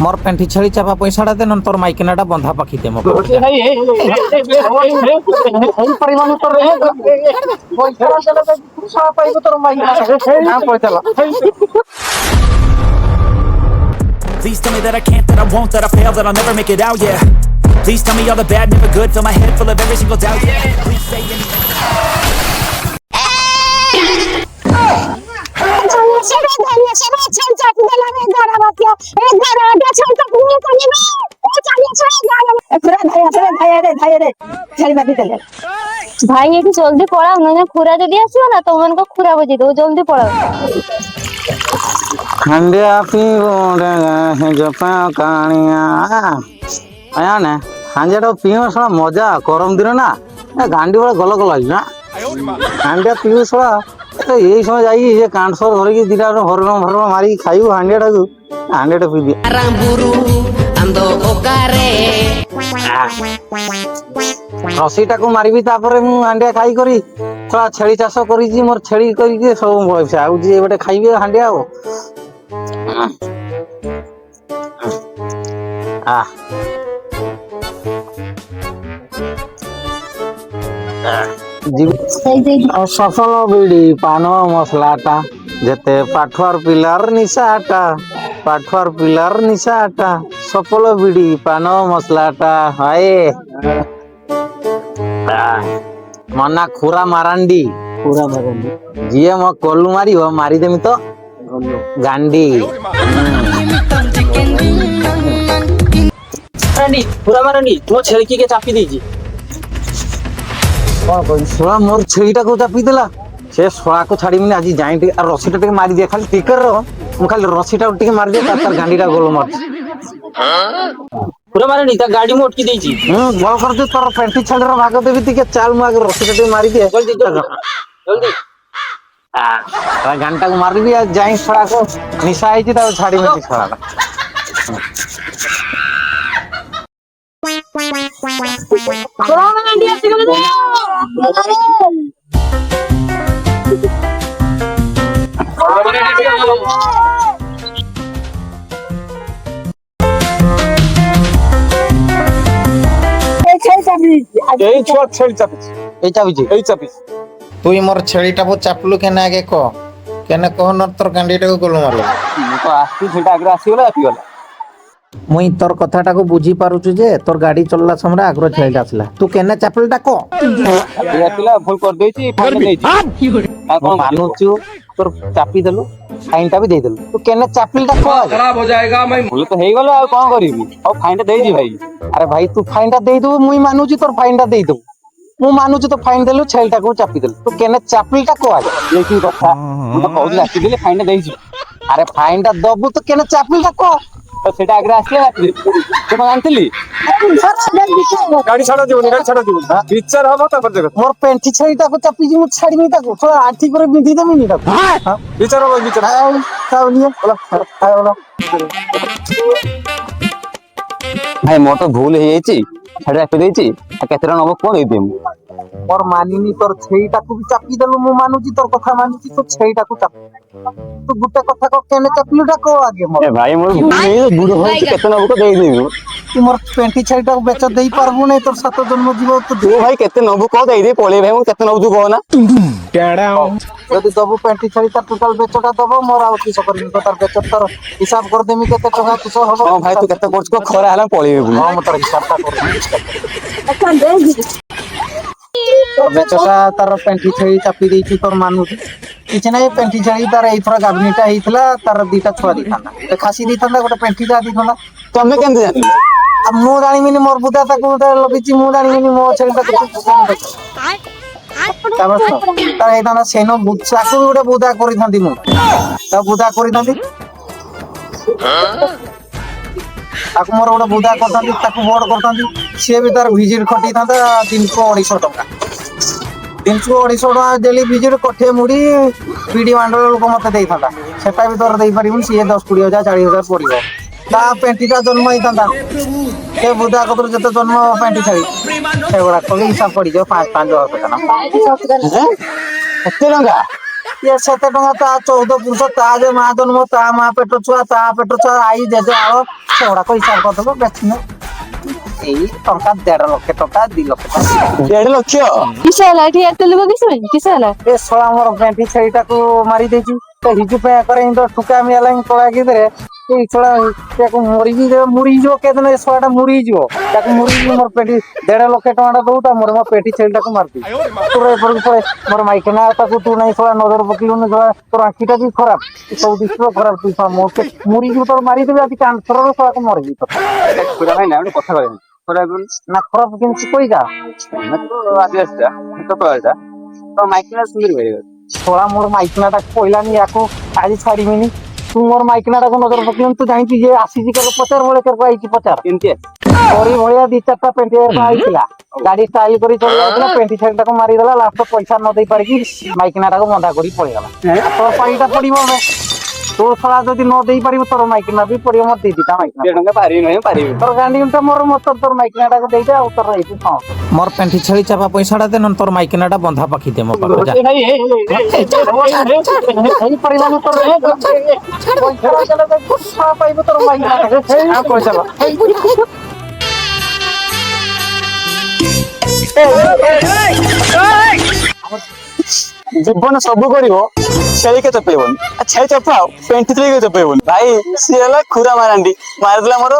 मोर पेंटी छेड़ी चापा पैसाटा दे न तोर माइकिनाटा बंधा पाखी दे मो Please tell me that I can't, that I won't, that I fail, that I'll never make it out, yeah. Please tell me all the bad, never good, fill my head full of every single doubt, yeah. Please say anything. ভাই একটু জলদি পড়াও না খুরা যদি আসিও না তোমাকে খুরা বুঝি দেবো জলদি পড়াও खंडिया पी जपा कानिया आया ने हांजेटा पीओ सला मजा गरम दिन ना गांडी बड़ा गल गल ना हांडिया पीओ सला यही समय जाई जे कांसर धरिकी दिटा हरण भरण मारी खाइबो हांडियाटाकू हांडियाटा पी दिया रसीटाकू मारिबी तापरे मु हांडिया खाई करी सला छेली चाष करिची मोर छेली करिके सब पैसा आउची एबटे खाइबे हांडिया हो सफल बिड़ी पान मसलाटा जेते पाठुआर पिलार निशाटा पाठुआर पिलार निशाटा सफल बिड़ी पान मसलाटा हाय मना खुरा मारांडी जिए मो कोलू मारी हो मारी देमी तो गांडी खुरा मारांडी तुम छेड़की के चापी दीजिए सोला मोर छेईटा को चापी देला से सोला को छाड़ी मिने आज जाई टे और रसीटा टे मारी दे खाली टिकर रो मु खाली रसीटा टे मारी दे तार गांडीटा गोल मार खुरा मारांडी ता गाड़ी में अटकी दीजिए गोल कर दे तोर पेंटी छाड़ी रो भाग देबी तिके चाल मु आगे रसीटा टे मारी दे जल्दी जल्दी घंटा को मारी भी जाई सोला को निशा आई ता छाड़ी में सोला खुरा मारांडी আসি গেল এই ছোট ছেড়ি চাপি এই চাবিছি এই চাপি তুই মোর ছেড়িটা বো চাপলু কেনে আগে ক কেনে কহ ন তোর গান্ডীটা को गोल मारलो তো আসছি সেটা আগে আসি গলা আপি গলা মুই তোর কথাটাকে বুঝি পারুছু যে তোর গাড়ি চললা সময় আগ্রহ ছেড়িটা আসলা তু কেনে চাপলটা ক এ পিলা ভুল করে দেইছি ফাইন দেইছি আর কোন মানুছু তোর চাপি দেলু ফাইনটা भी दे देलु तू केने चापलटा क खराब हो जाएगा मैं ভুল তো হেই গলা আর কোন করিবি আর ফাইনটা দেইছি ভাই अरे भाई तू फाइनटा दे दबु मुई मानुची तोर फाइनटा दे दबु मु मानुची तो फाइन देलु छेलटा को चापी देलु तू केने चापलटा क आगे এই কি কথা ମୁଁ ତ କହୁଥିଲି ଆସିକି ଦେଲେ ଫାଇନଟା ଦେଇଛି अरे फाइनटा दबु तो केने चापलटा क ତ ସେଟା ଆଗରେ ଆସିଲେ ରାତିରେ ତୁ କଣ ଜାଣିଥିଲି ଗାଡି ଛାଡ ଯିବନି ଗାଡି ଛାଡ ଯିବନି ବିଚାର ହବ ତାପରେ ଦେଖ मोर पेंटी छेलटा को चापी जी मु छाड़ी मी ताको थोड़ा आठी करे बिंधी देमी नी ताको ବିଚାର ହବ ବିଚାର साव नियो बोला ଭାଇ ମୋର ତ ଭୁଲ ହେଇଯାଇଛି ଛାଡି ରାଖି ଦେଇଛି ଆଉ କେତେ ଟଙ୍କା ନବ କଣ ଦେଇଦେବି मोर मानिनी तोर छेईटा को भी चापी देलु मु मानुची तोर कथा मानुची तो छेईटा को चापी तू गुटे कथा को केने चापलुटा को आगे मोर ଏ ଭାଇ ମୋର ଭୁଲ ହେଇଯାଇଛି ବୁଢ ହେଇଛି କେତେ ନବ କଣ ଦେଇଦେବି तू मोर पेंटी छेईटा को बेच देई पारबु नै तोर सात जन्म जीव तो ତୁ ଭାଇ କେତେ ନବୁ କଣ ଦେଇଦେବି ପଳେଇ ଭାଇ ମୁଁ କେତେ ନବୁ କହ ନା যদি দবু পেন্টি ছাড়ি তার টোটাল বেচটা দব মোর আউ কিস করিনি তো তার বেচ তোর হিসাব করে দেমি কেতে টাকা কিস হবো ହଁ ଭାଇ ତୁ କେତେ କରୁଛୁ କହ ଖରା ହେଲା ପଳେଇବି ବୁଲି ହଁ মোর হিসাবটা করে তোর বেচটা তার পেন্টি ছাড়ি চাপি দেইছি তোর মানুষ কিছু নাই পেন্টি ছাড়ি তার এইথর গাবনিটা ହେଇଥିଲା তার দুইটা ছুয়া দিতানা তে খাসি দিতানা গোটে পেন্টিটা দিতানা ତମେ କେମିତି ଜାଣିଲ ମୁଁ ଜାଣିବିନି ମୋର ବୁଦା ତାକୁ ଗୋଟେ ଲଗିଛି ମୁଁ ଜାଣିବିନି ମୋ ଛେଳିଟା ତାପରେ ତାର ହେଇଥାନ୍ତା ସେନ ତାକୁ ଗୋଟେ ବୁଦା କରିଥାନ୍ତି ମୁଁ ତା ବୁଦା କରିଥାନ୍ତି ତାକୁ ମୋର ଗୋଟେ ବୁଦା କରିଥାନ୍ତି ତାକୁ ବଡ କରିଥାନ୍ତି ସିଏ ବି ତାର ଭିଜିଟ ଖଟିଥାନ୍ତା 300-250 ଟଙ୍କା 300-250 ଟଙ୍କା ଡେଲି ଭିଜିଟ କଠେ ମୁଡି ପିଡି ମାଣ୍ଡଳ ଲୋକ ମତେ ଦେଇଥାନ୍ତା ସେଟା ବି ତୋର ଦେଇପାରିବୁନି ସିଏ 10-20 ହଜାର 40 ହଜାର ପଡିବ ତା ପେଣ୍ଟିଟା ଜନ୍ମ ହେଇଥାନ୍ତା ସେ ବୁଦା କତରୁ ଯେତେ ଜନ୍ମ ପେଣ୍ଟି ଛାଡି ସେଗୁଡାକ ବି ହିସାବ ପଡିଯିବ 5,000 ଟଙ୍କା ଏତେ ଟଙ୍କା ଇଏ 7 ଟଙ୍କା ତା 14 ପୁରୁଷ ତା ଯେ ମା ଜନ୍ମ ତା ମା ପେଟ ଛୁଆ ତା ପେଟ ଛୁଆ ଆଇ ଜେଜେ ଆଳ ସେଗୁଡାକ ହିସାବ କରିଦବ ବେଶୀ ନୁହଁ ଏଇ ଟଙ୍କା 1.5 ଲକ୍ଷ ଟଙ୍କା 2 ଲକ୍ଷ ଟଙ୍କା 1.5 ଲକ୍ଷ କିସ ହେଲା ଏଠି ଏତେ ଲୋକ କିସ ପାଇଁ କିସ ହେଲା ଏ ଶଳା ମୋର ପେଣ୍ଟି ଛେଳିଟାକୁ ମାରି ଦେଇଛି ତ ହିଜୁ ପାଇଁ ଆକରେ ଇndo ଠୁକାମି ହେଲା ତଳା ଗିଦରେ ଏଇ ଶଳା ତାକୁ ମୁରିଯିବ କେଦିନ ଏ ଶଳାଟା ମୁରିଯିବ ତାକୁ ମୁରିଯିବ ମୋର ପେଣ୍ଟି 1.5 ଲକ୍ଷ ଟଙ୍କାଟା ଦଉତା ମୋର ମୋ ପେଣ୍ଟି ଛେଳିଟାକୁ ମାରିଦି ତୋର ଏପଟକୁ ପଳେଇ ମୋର ମାଇକିନା ତାକୁ ତୁ ନାଇଁ ଶଳା ନଜର ପକେଇଲୁନି ଶଳା ତୋର ଆଖିଟା ବି ଖରାପ ସବୁ ଦୃଷ୍ଟିର ଖରାପ ତୁ ଶଳା ମୋ ମୁରିଯିବ ତୋର ମାରିଦେବି ଆଜି କାନ୍ଥରର ଶଳାକୁ ମରିଯିବ ଖୁରା ଭାଇ ନା ଗୋଟେ କଥା କହିବି ଖୁରା ନା ଖରାପ କେମିତି କହିଯା ଆଦିବାସୀଟା ତ କହିଟା ତ ମାଇକିନା ସୁନ୍ଦର ଭାଇ ଶଳା ମୋର ମାଇକିନାଟାକୁ କହିଲାନି ୟାକୁ ଆଜି ଛାଡିବିନି ତୁ ମୋର ମାଇକିନାଟାକୁ ନଜର ପକେଇଲୁନି ତୁ ଜାଣିଛୁ ଯେ ଆସିଛି କେବେ ପଚାର ଭଳିଆ କେବେ ଆଇଛି ପଚାର କେମିତି ତୋରି ଭଳିଆ 2-4ଟା ପେଣ୍ଟି ଆଇଥିଲା ଗାଡି ଷ୍ଟାଇଲ କରି ଚଳି ଯାଉଥିଲା ପେଣ୍ଟି ଛେଳିଟାକୁ ମାରିଦେଲା ଲାଷ୍ଟ ପଇସା ନ ଦେଇ ପାରିକି ମାଇକିନାଟାକୁ ବନ୍ଧା କରି ପଳେଇଗଲା ତୋର ପାଇଟା ପଡିବ ଏବେ ତୋ ଶଳା ଯଦି ନ ଦେଇ ପାରିବ ତୋର ମାଇକିନା ବି ପଡିବ ମୋର 2-2ଟା ମାଇକିନା 2 ଟଙ୍କା ପାରିବି ନାହିଁ ପାରିବି ତୋର ଗାଣ୍ଡିଟା ମୋର ତୋର ମାଇକିନାଟାକୁ ଦେଇଦେ ଆଉ ତୋର ଏଇଠି ହଁ ମୋର ପେଣ୍ଟି ଛେଳି ଚାପା ପଇସାଟା ଦେ ନହେଲେ ତୋର ମାଇକିନାଟା ବନ୍ଧା ପାଖି ଦେ ମୋ ପାଖରେ ଯା ହେଇପାରିବନି ତୋର ପଇସା ପାଇବ ତୋର ମାଇକିନାଟାକୁ ପଇସା ଜୀବନ ସବୁ କରିବ ଛେଳି କେ ଚପେଇବନି ଛେଳି ଚପାଅ ପେଣ୍ଟି ଛେଳି କେ ଚପେଇବନି ଭାଇ ସିଏ ହେଲା ଖୁରା ମାରାଣ୍ଡି ମାରିଦେଲା ମୋର